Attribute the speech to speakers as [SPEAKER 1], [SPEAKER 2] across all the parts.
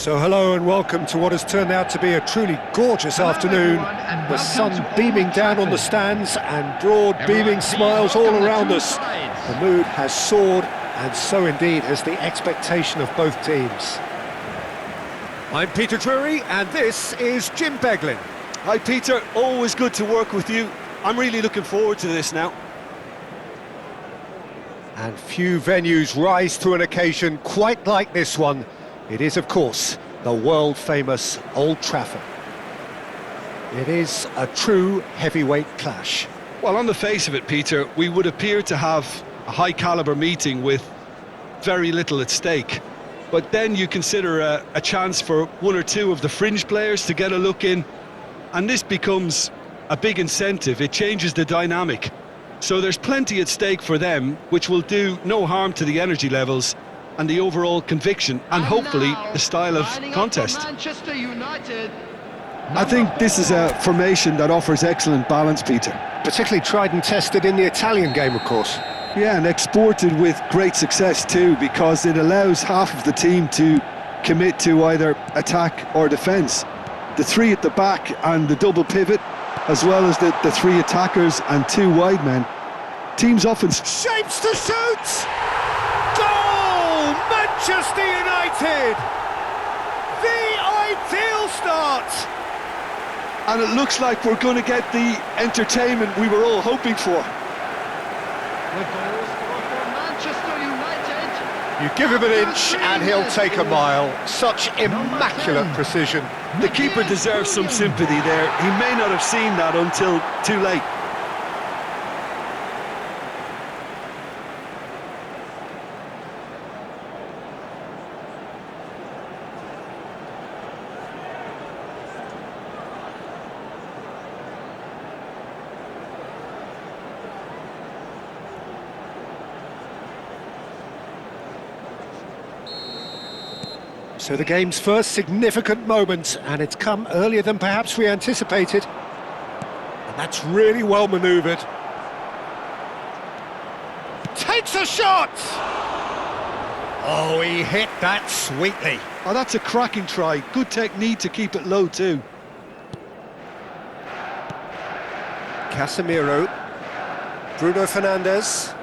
[SPEAKER 1] So hello and welcome to what has turned out to be a truly gorgeous afternoon. The sun beaming down on the stands and broad beaming smiles all around us. The mood has soared, and so indeed has the expectation of both teams. I'm Peter Drury and this is Jim Beglin.
[SPEAKER 2] Hi Peter, always good to work with you. I'm really looking forward to this now.
[SPEAKER 1] And few venues rise to an occasion quite like this one. It is, of course, the world-famous Old Trafford. It is a true heavyweight clash.
[SPEAKER 2] Well, on the face of it, Peter, we would appear to have a high-caliber meeting with very little at stake. But then you consider a chance for one or two of the fringe players to get a look in, and this becomes a big incentive. It changes the dynamic. So there's plenty at stake for them, which will do no harm to the energy levels and the overall conviction and hopefully the style of contest.
[SPEAKER 3] Manchester United.
[SPEAKER 2] I think this is a formation that offers excellent balance, Peter.
[SPEAKER 1] Particularly tried and tested in the Italian game, of course.
[SPEAKER 2] Yeah, and exported with great success too, because it allows half of the team to commit to either attack or defence. The three at the back and the double pivot, as well as the three attackers and two wide men. Teams often...
[SPEAKER 1] Shapes to shoot! Goal! Manchester United! The ideal start!
[SPEAKER 2] And it looks like we're going to get the entertainment we were all hoping for.
[SPEAKER 3] The goal scored for Manchester United.
[SPEAKER 1] You give him an inch and he'll take a mile. Such immaculate precision.
[SPEAKER 2] The keeper deserves some sympathy there. He may not have seen that until too late.
[SPEAKER 1] So the game's first significant moment, and it's come earlier than perhaps we anticipated. And that's really well manoeuvred. Takes a shot! Oh, he hit that sweetly.
[SPEAKER 2] Oh, that's a cracking try. Good technique to keep it low too.
[SPEAKER 1] Casemiro. Bruno Fernandes.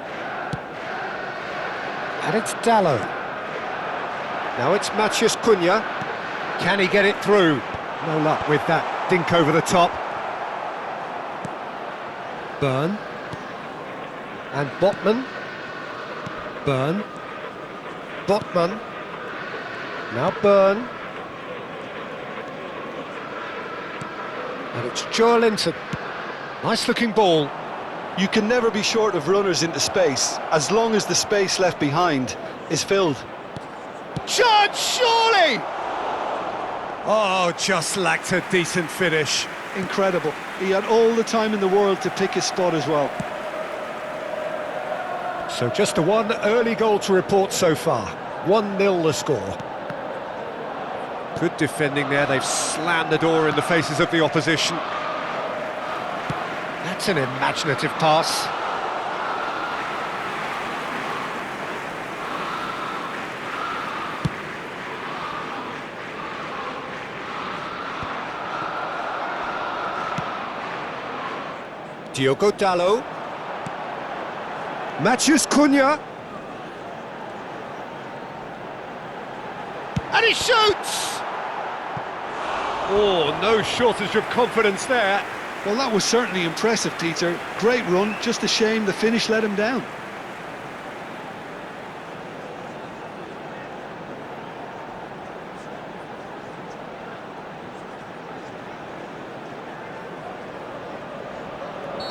[SPEAKER 1] And it's Dalot. Now it's Matheus Cunha. Can he get it through? No luck with that dink over the top. Burn. And Botman. Burn. Botman. Now Burn. And it's Joelinton. Nice looking ball.
[SPEAKER 2] You can never be short of runners into space, as long as the space left behind is filled.
[SPEAKER 1] Chance, surely! Oh, just lacked a decent finish.
[SPEAKER 2] Incredible. He had all the time in the world to pick his spot as well.
[SPEAKER 1] So just a one early goal to report so far. 1-0 the score. Good defending there. They've slammed the door in the faces of the opposition. That's an imaginative pass. Diogo Dalot. Matheus Cunha. And he shoots! Oh, no shortage of confidence there.
[SPEAKER 2] Well, that was certainly impressive, Peter. Great run, just a shame the finish let him down.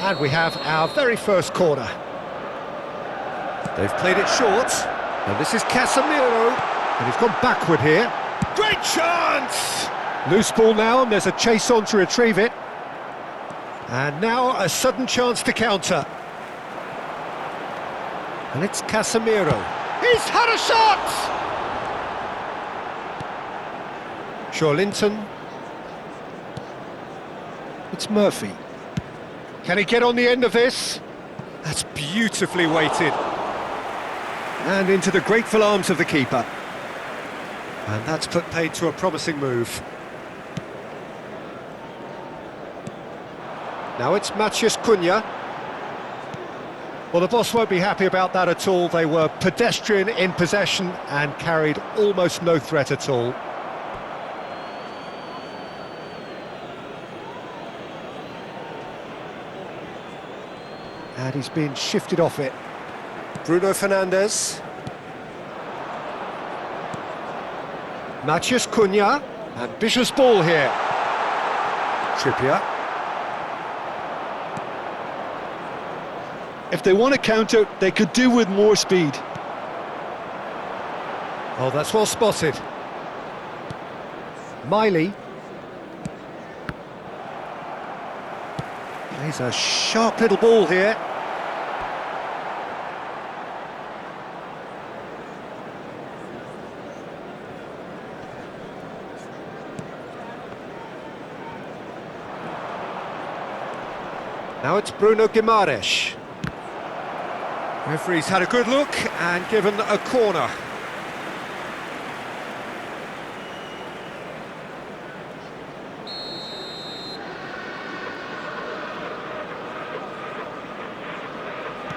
[SPEAKER 1] And we have our very first corner. They've played it short, and this is Casemiro, and he's gone backward here. Great chance! Loose ball now, and there's a chase on to retrieve it. And now a sudden chance to counter. And it's Casemiro. He's had a shot! Joelinton. It's Murphy. Can he get on the end of this? That's beautifully weighted. And into the grateful arms of the keeper. And that's put paid to a promising move. Now it's Matheus Cunha. Well, the boss won't be happy about that at all. They were pedestrian in possession and carried almost no threat at all. And he's been shifted off it. Bruno Fernandes. Matheus Cunha. Ambitious ball here. Trippier.
[SPEAKER 2] If they want to counter, they could do with more speed.
[SPEAKER 1] Oh, that's well spotted. Miley. Plays a sharp little ball here. Now it's Bruno Guimaraes. Referee's had a good look and given a corner.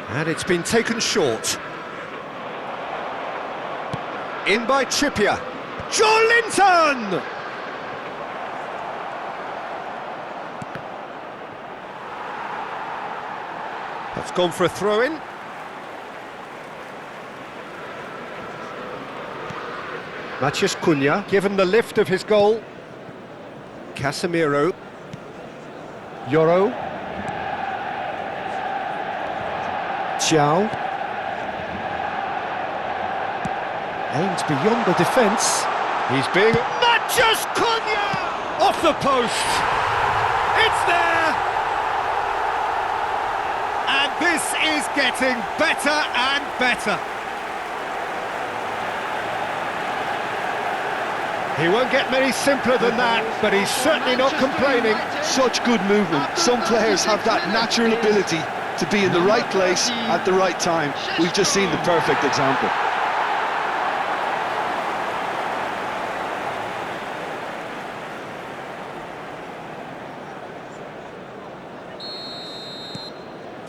[SPEAKER 1] And it's been taken short. In by Trippier. Joelinton! That's gone for a throw-in. Matheus Cunha, given the lift of his goal. Casemiro. Yoro. Xiao. Aimed beyond the defence. He's being... Matheus Cunha! Off the post! It's there! And this is getting better and better. He won't get many simpler than that, but he's certainly not complaining.
[SPEAKER 2] Such good movement. Some players have that natural ability to be in the right place at the right time. We've just seen the perfect example.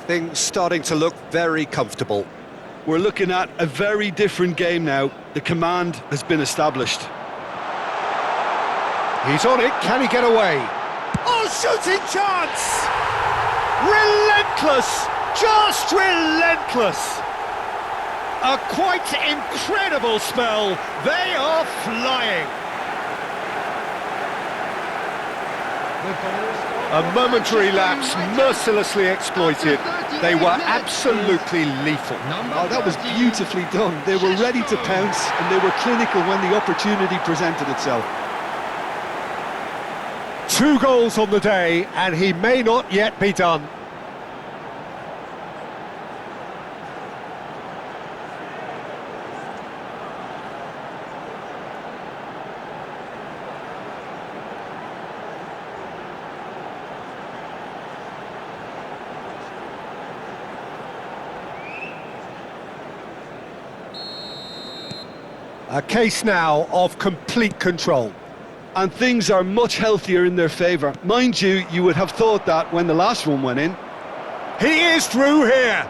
[SPEAKER 1] Things starting to look very comfortable.
[SPEAKER 2] We're looking at a very different game now. The command has been established.
[SPEAKER 1] He's on it, can he get away? Oh, shooting chance! Relentless, just relentless. A quite incredible spell, they are flying. A momentary lapse, mercilessly exploited. They were absolutely lethal.
[SPEAKER 2] Oh, that was beautifully done. They were ready to pounce and they were clinical when the opportunity presented itself.
[SPEAKER 1] 2 goals on the day, and he may not yet be done. A case now of complete control.
[SPEAKER 2] And things are much healthier in their favour. Mind you, you would have thought that when the last one went in.
[SPEAKER 1] He is through here.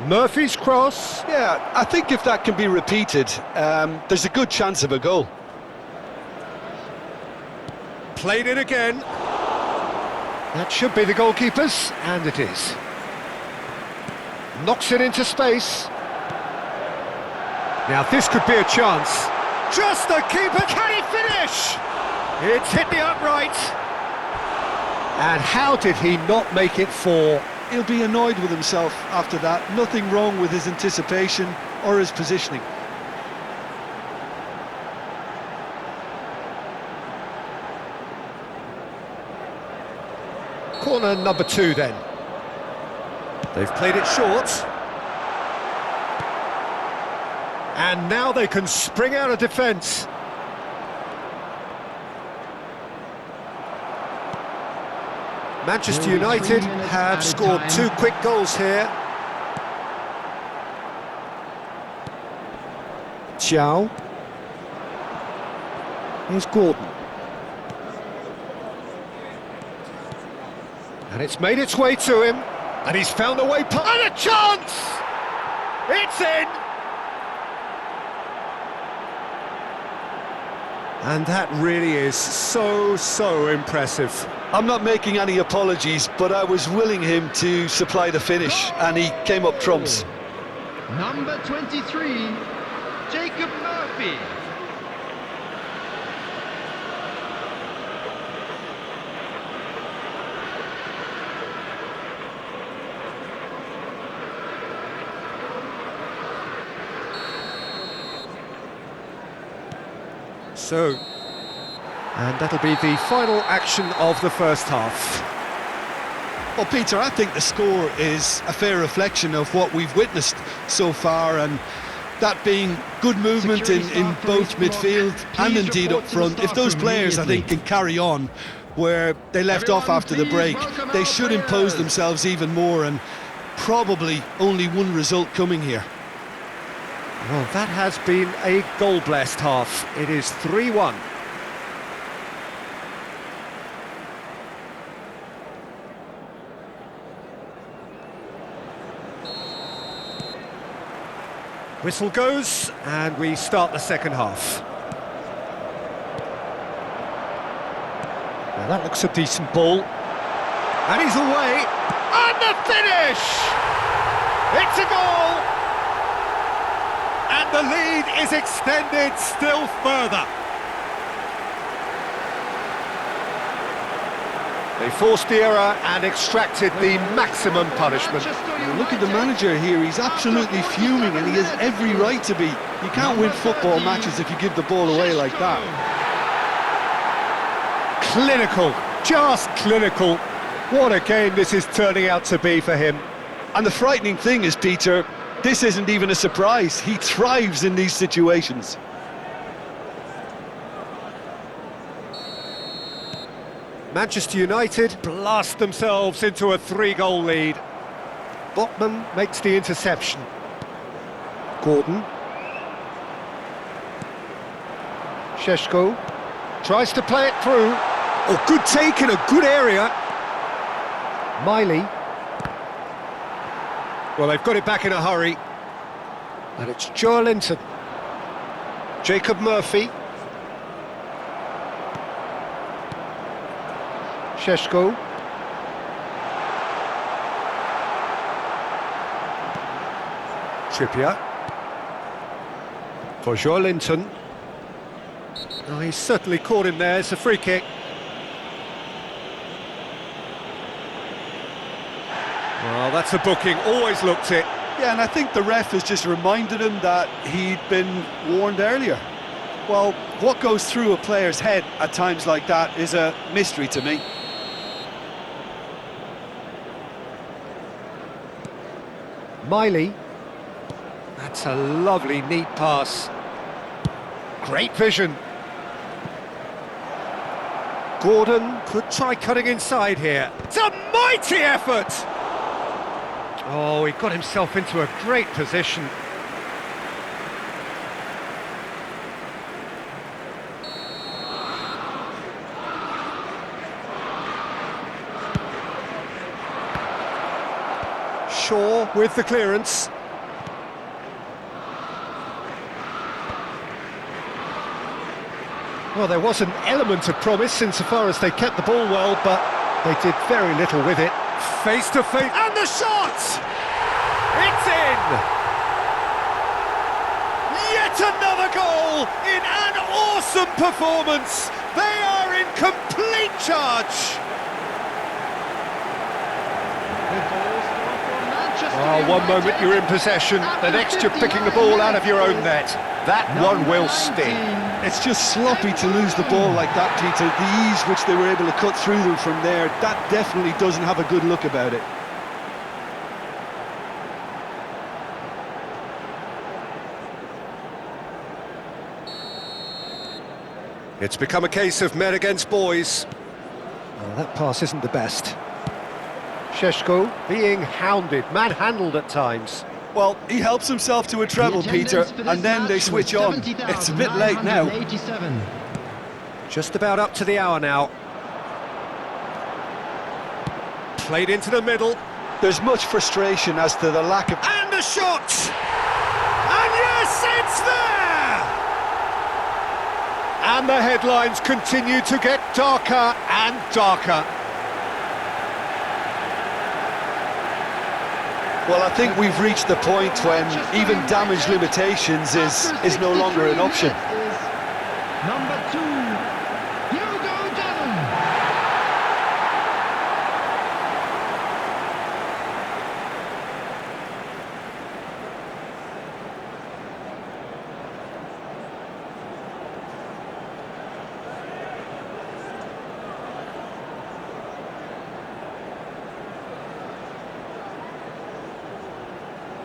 [SPEAKER 1] Murphy's cross.
[SPEAKER 2] Yeah, I think if that can be repeated, there's a good chance of a goal.
[SPEAKER 1] Played it again. That should be the goalkeeper's, and it is. Knocks it into space. Now this could be a chance. Just the keeper, can he finish? It's hit the upright. And how did he not make it 4?
[SPEAKER 2] He'll be annoyed with himself after that. Nothing wrong with his anticipation or his positioning.
[SPEAKER 1] Corner number 2 then. They've played it short. And now they can spring out of defence. Manchester United have scored 2 quick goals here. Xiao. Here's Gordon. And it's made its way to him. And he's found a way... And a chance! It's in! And that really is so impressive.
[SPEAKER 2] I'm not making any apologies, but I was willing him to supply the finish, and he came up trumps.
[SPEAKER 3] Number 23, Jacob Murphy.
[SPEAKER 1] So, and that'll be the final action of the first half.
[SPEAKER 2] Well, Peter, I think the score is a fair reflection of what we've witnessed so far, and that being good movement in both midfield and indeed up front. If those players, I think, can carry on where they left off after the break, they should impose themselves even more, and probably only one result coming here.
[SPEAKER 1] Well, that has been a goal-blessed half. It is 3-1. Whistle goes, and we start the second half. Now that looks a decent ball. And he's away. And the finish! It's a goal! And the lead is extended still further. They forced the error and extracted the maximum punishment.
[SPEAKER 2] Look at the manager here, he's absolutely fuming, and he has every right to be. You can't win football matches if you give the ball away like that.
[SPEAKER 1] Clinical, just clinical. What a game this is turning out to be for him.
[SPEAKER 2] And the frightening thing is, Peter, this isn't even a surprise. He thrives in these situations.
[SPEAKER 1] Manchester United blast themselves into a 3-goal lead. Botman makes the interception. Gordon. Šeško tries to play it through. Oh, good take in a good area. Miley. Well, they've got it back in a hurry. And it's Joelinton. Jacob Murphy. Šeško. Trippier. For Joelinton. Oh, he's certainly caught him there. It's a free kick. Well, that's a booking. Always looked it.
[SPEAKER 2] Yeah, and I think the ref has just reminded him that he'd been warned earlier. Well, what goes through a player's head at times like that is a mystery to me.
[SPEAKER 1] Miley. That's a lovely, neat pass. Great vision. Gordon could try cutting inside here. It's a mighty effort! Oh, he got himself into a great position. Shaw with the clearance. Well, there was an element of promise insofar as they kept the ball well, but they did very little with it. Face to face, and the shot! It's in! Yet another goal in an awesome performance! They are in complete charge! Oh, one moment you're in possession, the next you're picking the ball out of your own net. That one will sting.
[SPEAKER 2] It's just sloppy to lose the ball like that, Peter. The ease which they were able to cut through them from there, that definitely doesn't have a good look about it.
[SPEAKER 1] It's become a case of men against boys. Well, that pass isn't the best. Šeško being hounded, manhandled at times.
[SPEAKER 2] Well, he helps himself to a treble, Peter, and then they switch on. It's a bit late now.
[SPEAKER 1] Just about up to the hour now. Played into the middle.
[SPEAKER 2] There's much frustration as to the lack of...
[SPEAKER 1] And a shot! And yes, it's there! And the headlines continue to get darker and darker.
[SPEAKER 2] Well, I think we've reached the point when even damage limitations is no longer an option.
[SPEAKER 3] Number 2, Hugo Devon.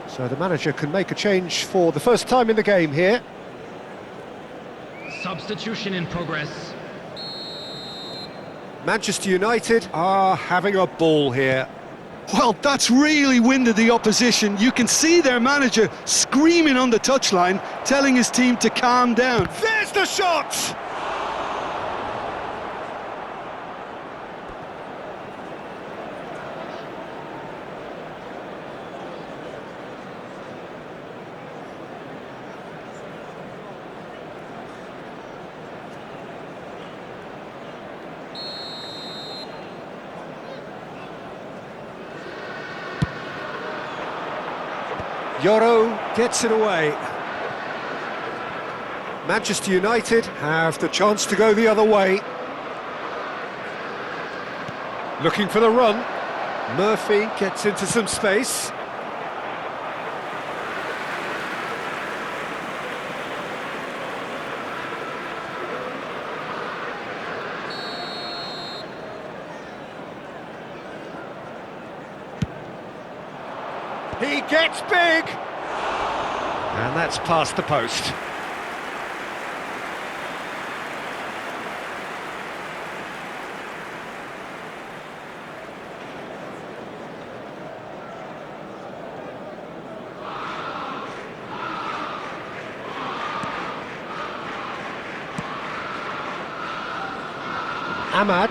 [SPEAKER 1] So the manager can make a change for the first time in the game here.
[SPEAKER 3] Substitution in progress.
[SPEAKER 1] Manchester United are having a ball here.
[SPEAKER 2] Well, that's really winded the opposition. You can see their manager screaming on the touchline, telling his team to calm down.
[SPEAKER 1] There's the shot! Yoro gets it away. Manchester United have the chance to go the other way. Looking for the run. Murphy gets into some space. He gets big! And that's past the post. Ahmad.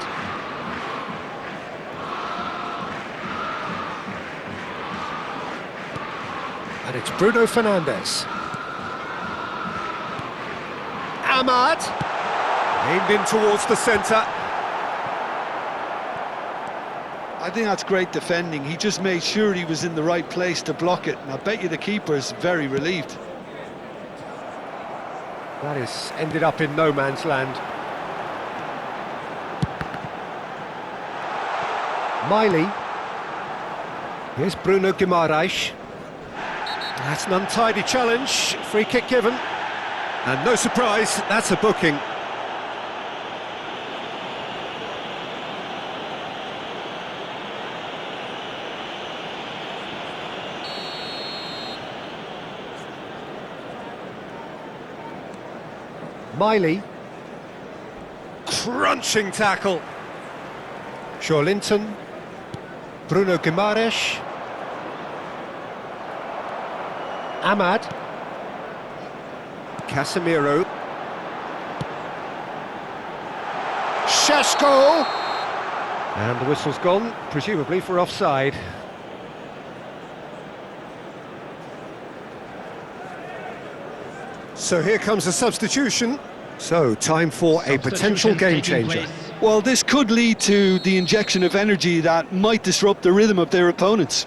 [SPEAKER 1] And it's Bruno Fernandes. Ahmad! Aimed in towards the centre.
[SPEAKER 2] I think that's great defending. He just made sure he was in the right place to block it. And I bet you the keeper's very relieved.
[SPEAKER 1] That is ended up in no man's land. Miley. Here's Bruno Guimaraes. That's an untidy challenge. Free kick given. And no surprise, that's a booking. Miley. Crunching tackle. Linton. Bruno Guimaraes. Ahmad. Casemiro. Šeško. And the whistle's gone, presumably for offside. So here comes a substitution. So, time for a potential game changer.
[SPEAKER 2] Well, this could lead to the injection of energy that might disrupt the rhythm of their opponents.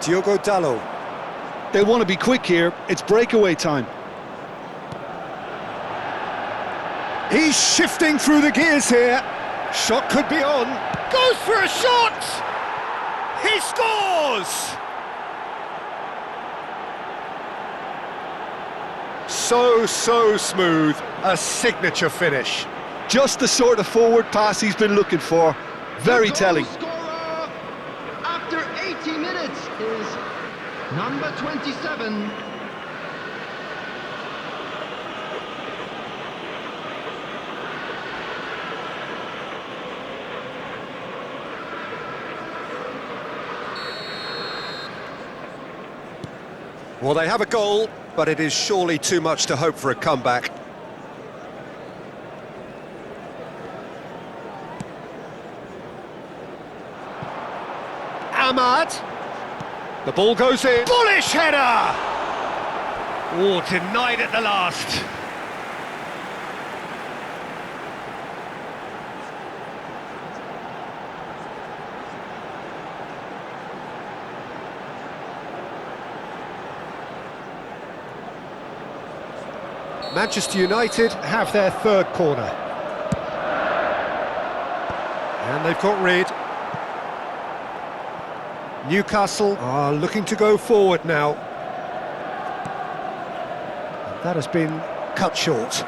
[SPEAKER 1] Diogo Dalot.
[SPEAKER 2] They want to be quick here. It's breakaway time.
[SPEAKER 1] He's shifting through the gears here. Shot could be on. Goes for a shot! He scores! So smooth. A signature finish.
[SPEAKER 2] Just the sort of forward pass he's been looking for. Very telling.
[SPEAKER 3] Scorer after 80 minutes is number 27.
[SPEAKER 1] Well, they have a goal, but it is surely too much to hope for a comeback. Ahmad. The ball goes in. Bullish header! Oh, denied at the last. Manchester United have their third corner. And they've got rid. Newcastle are looking to go forward now. And that has been cut short.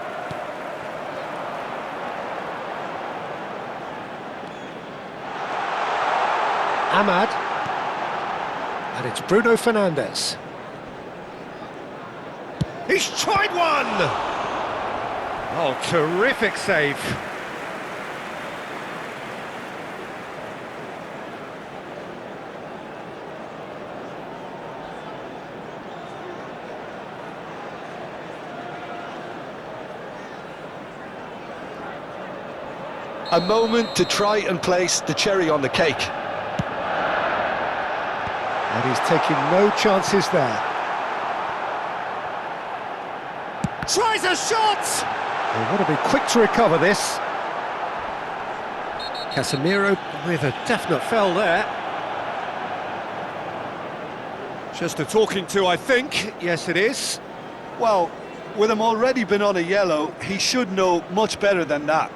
[SPEAKER 1] Ahmad. And it's Bruno Fernandes. He's tried one! Oh, terrific save.
[SPEAKER 2] A moment to try and place the cherry on the cake.
[SPEAKER 1] And he's taking no chances there. Tries a shot! They want to be quick to recover this. Casemiro with a definite foul there. Just a talking to, I think. Yes, it is.
[SPEAKER 2] Well, with him already been on a yellow, he should know much better than that.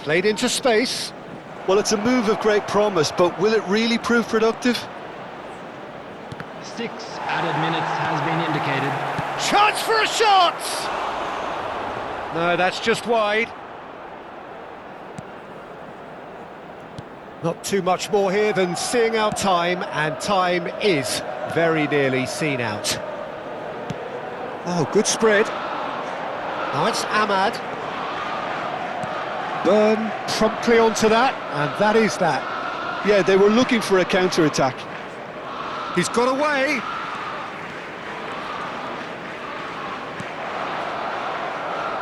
[SPEAKER 1] Played into space.
[SPEAKER 2] Well, it's a move of great promise, but will it really prove productive?
[SPEAKER 3] 6 added minutes has been indicated.
[SPEAKER 1] Chance for a shot! No, that's just wide. Not too much more here than seeing out time, and time is very nearly seen out. Oh, good spread. Now it's Ahmad. Burn promptly onto that, and that is that.
[SPEAKER 2] Yeah, they were looking for a counter-attack.
[SPEAKER 1] He's got away.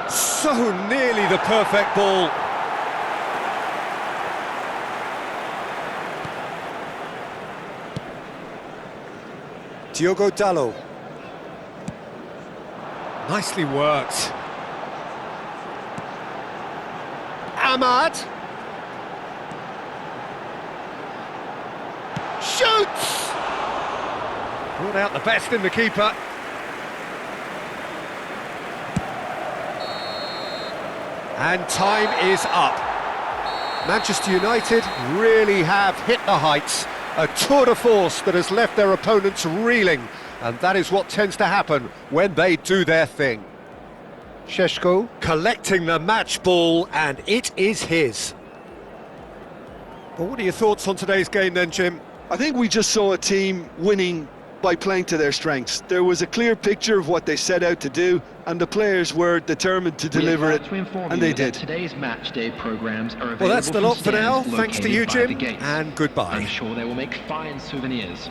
[SPEAKER 1] So nearly the perfect ball. Diogo Dalot. Nicely worked. Ahmad. Shoots! Brought out the best in the keeper. And time is up. Manchester United really have hit the heights. A tour de force that has left their opponents reeling. And that is what tends to happen when they do their thing. Šeško collecting the match ball, and it is his. Well, what are your thoughts on today's game then, Jim?
[SPEAKER 2] I think we just saw a team winning by playing to their strengths. There was a clear picture of what they set out to do, and the players were determined to deliver it, and they did.
[SPEAKER 3] Today's match day programs are available.
[SPEAKER 1] Well, that's the lot for now.
[SPEAKER 3] stands
[SPEAKER 1] Thanks to you,
[SPEAKER 3] located by
[SPEAKER 1] Jim,
[SPEAKER 3] the gates.
[SPEAKER 1] and goodbye.
[SPEAKER 3] I'm sure they will make fine souvenirs.